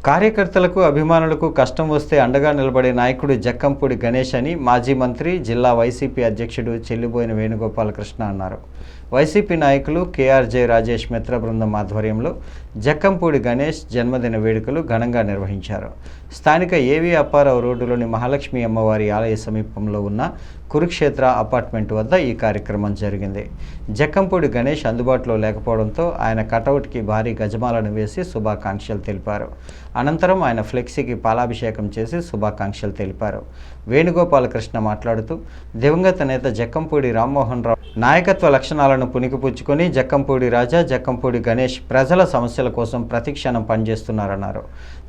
కార్యకర్తలకు అభిమానులకు కష్టం వస్తే అండగా నిలబడే నాయకుడు జక్కంపూడి గణేష్ అని మాజీ మంత్రి జిల్లా వైసీపీ అధ్యక్షుడు చెల్లిబోయిన వేణుగోపాలకృష్ణ అన్నారు. వైసీపీ నాయకులు కేఆర్జే రాజేష్ మిత్ర బృందం ఆధ్వర్యంలో జక్కంపూడి గణేష్ జన్మదిన వేడుకలు ఘనంగా నిర్వహించారు. స్థానిక ఏవి అప్పారావు రోడ్డులోని మహాలక్ష్మి అమ్మవారి ఆలయ సమీపంలో ఉన్న కురుక్షేత్ర అపార్ట్మెంట్ వద్ద ఈ కార్యక్రమం జరిగింది. జక్కంపూడి గణేష్ అందుబాటులో లేకపోవడంతో ఆయన కటౌట్కి భారీ గజమాలను వేసి శుభాకాంక్షలు తెలిపారు. అనంతరం ఆయన ఫ్లెక్సీకి పాలాభిషేకం చేసి శుభాకాంక్షలు తెలిపారు. వేణుగోపాలకృష్ణ మాట్లాడుతూ దివంగత నేత జక్కంపూడి రామ్మోహన్ రావు నాయకత్వ లక్షణాలను పుణికిపుచ్చుకొని జక్కంపూడి రాజా, జక్కంపూడి గణేష్ ప్రజల సమస్యల కోసం ప్రతిక్షణం పనిచేస్తున్నారన్నారు.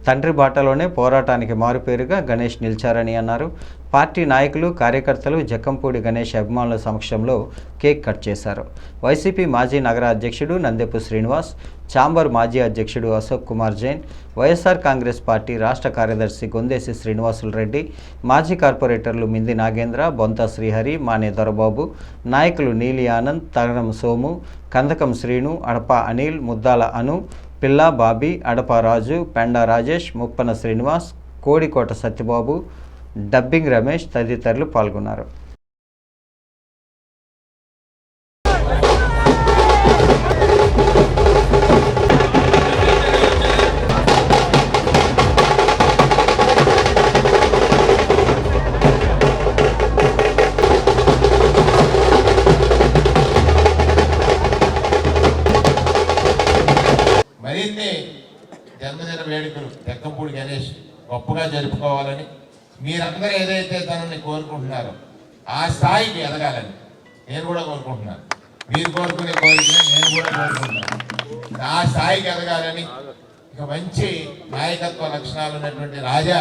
తండ్రి బాటలోనే పోరాటానికి మారుపేరుగా గణేష్ నిలిచారని అన్నారు. పార్టీ నాయకులు, కార్యకర్తలు జక్కంపూడి గణేష్ అభిమానుల సమక్షంలో కేక్ కట్ చేశారు. వైసీపీ మాజీ నగర అధ్యక్షుడు నందెపు శ్రీనివాస్, ఛాంబర్ మాజీ అధ్యక్షుడు అశోక్ కుమార్ జైన్, వైఎస్ఆర్ కాంగ్రెస్ పార్టీ రాష్ట్ర కార్యదర్శి గొందేసి శ్రీనివాసులు రెడ్డి, మాజీ కార్పొరేటర్లు మింది నాగేంద్ర, బొంత శ్రీహరి, మానే దొరబాబు, నాయకులు నీలి ఆనంద్, తగడం సోము, కందకం శ్రీను, అడప అనిల్, ముద్దాల అను, పిల్లా బాబీ, అడప రాజు, పెండా రాజేష్, ముప్పన శ్రీనివాస్, కోడికోట సత్యబాబు, డబ్బింగ్ రమేష్ తదితరులు పాల్గొన్నారు. మరిన్ని జన్మదిన వేడుకలు జక్కంపూడి గణేష్ గొప్పగా జరుపుకోవాలని మీరందరూ ఏదైతే తనని కోరుకుంటున్నారో ఆ స్థాయికి ఎదగాలని నేను కూడా కోరుకుంటున్నాను. మీరు కోరుకునే కోరికనే నేను కూడా కోరుకుంటున్నాను. ఆ స్థాయికి ఎదగాలని ఇక మంచి నాయకత్వ లక్షణాలు ఉన్నటువంటి రాజా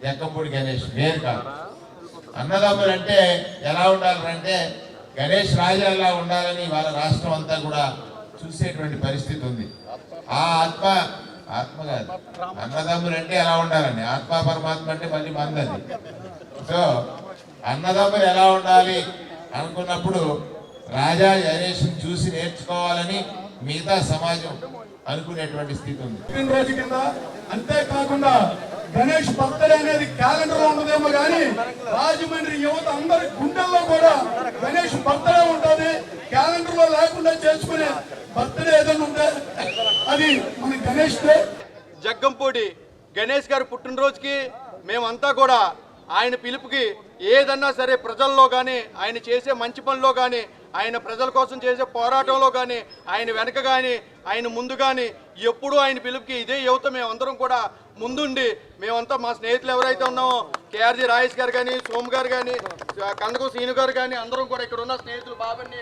జక్కంపూడి గణేష్ వేరు కాదు. అన్నదమ్ములు అంటే ఎలా ఉండాలంటే గణేష్ రాజాలా ఉండాలని వాళ్ళ రాష్ట్రం అంతా కూడా చూసేటువంటి పరిస్థితి ఉంది. ఆ ఆత్మ కాదు, అన్నదమ్ములు అంటే ఎలా ఉండాలండి, ఆత్మ పరమాత్మ అంటే మళ్ళీ మందది. సో అన్నదమ్ములు ఎలా ఉండాలి అనుకున్నప్పుడు రాజా గణేష్ చూసి నేర్చుకోవాలని మిగతా సమాజం అనుకునేటువంటి స్థితి ఉంది. రోజు కింద అంతేకాకుండా గణేష్ బర్త్డే అనేది క్యాలెండర్ లో ఉండదేమో కానీ రాజమండ్రి యువత అందరి గుండెల్లో కూడా గణేష్ బర్త్డే ఉంటుంది. క్యాలెండర్ లో లేకుండా చేసుకునే బర్త్డే ఏదైనా ఉంటే అది మన గణేష్ డే. జక్కంపూడి గణేష్ గారి పుట్టినరోజుకి మేమంతా కూడా ఆయన పిలుపుకి ఏదన్నా సరే ప్రజల్లో కానీ ఆయన చేసే మంచి పనిలో కానీ ఆయన ప్రజల కోసం చేసే పోరాటంలో కానీ ఆయన వెనక కానీ ఆయన ముందు కానీ ఎప్పుడూ ఆయన పిలుపుకి ఇదే యువత మేమందరం కూడా ముందుండి మేమంతా మా స్నేహితులు ఎవరైతే ఉన్నామో కేఆర్జీ రాజేష్ గారు కానీ, సోము గారు కానీ, కందకం శ్రీను గారు కానీ అందరం కూడా ఇక్కడ ఉన్న స్నేహితులు బాబన్ని,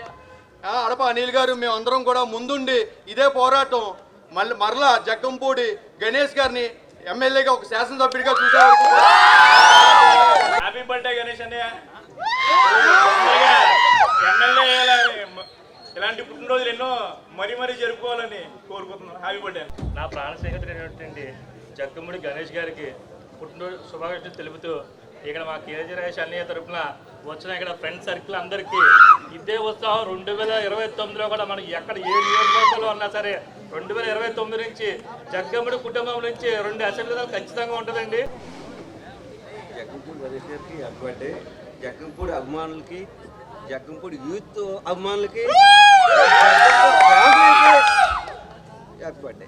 అడప అనిల్ గారు మేమందరం కూడా ముందుండి ఇదే పోరాటం మరలా జక్కంపూడి గణేష్ గారిని ఎమ్మెల్యేగా ఒక శాసనసభ్యుడిగా చూసే వరకు హ్యాపీ బర్త్డే గణేష్ అన్నయ్య. ఎమ్మెల్యే ఇలాంటి పుట్టినరోజులు ఎన్నో మరీ జరుపుకోవాలని కోరుకుంటున్నాను. Happy birthday. నా ప్రాణ స్నేహితుడైనటువంటి జక్కంపూడి గణేష్ గారికి పుట్టినరోజు శుభాకాంక్షలు తెలుపుతూ ఇక్కడ మా కేజీ రాజేష్ అన్నయ్య తరఫున వచ్చిన ఇక్కడ ఫ్రెండ్ సర్కిల్ అందరికీ ఇదే ఉత్సాహం 2029లో కూడా మనకి ఎక్కడ ఏ నియోజకవర్గంలో ఉన్నా సరే 2029 నుంచి జక్కంపూడి కుటుంబం నుంచి 2 అసెంబ్లీలు ఖచ్చితంగా ఉంటుందండి. జక్కంపూడి గణేష్ గారికి హ్యాపీ బర్త్డే. జక్కంపూడి అభిమానులకి, జక్కంపూడి యూత్ అభిమానులకి హ్యాపీ బర్త్డే.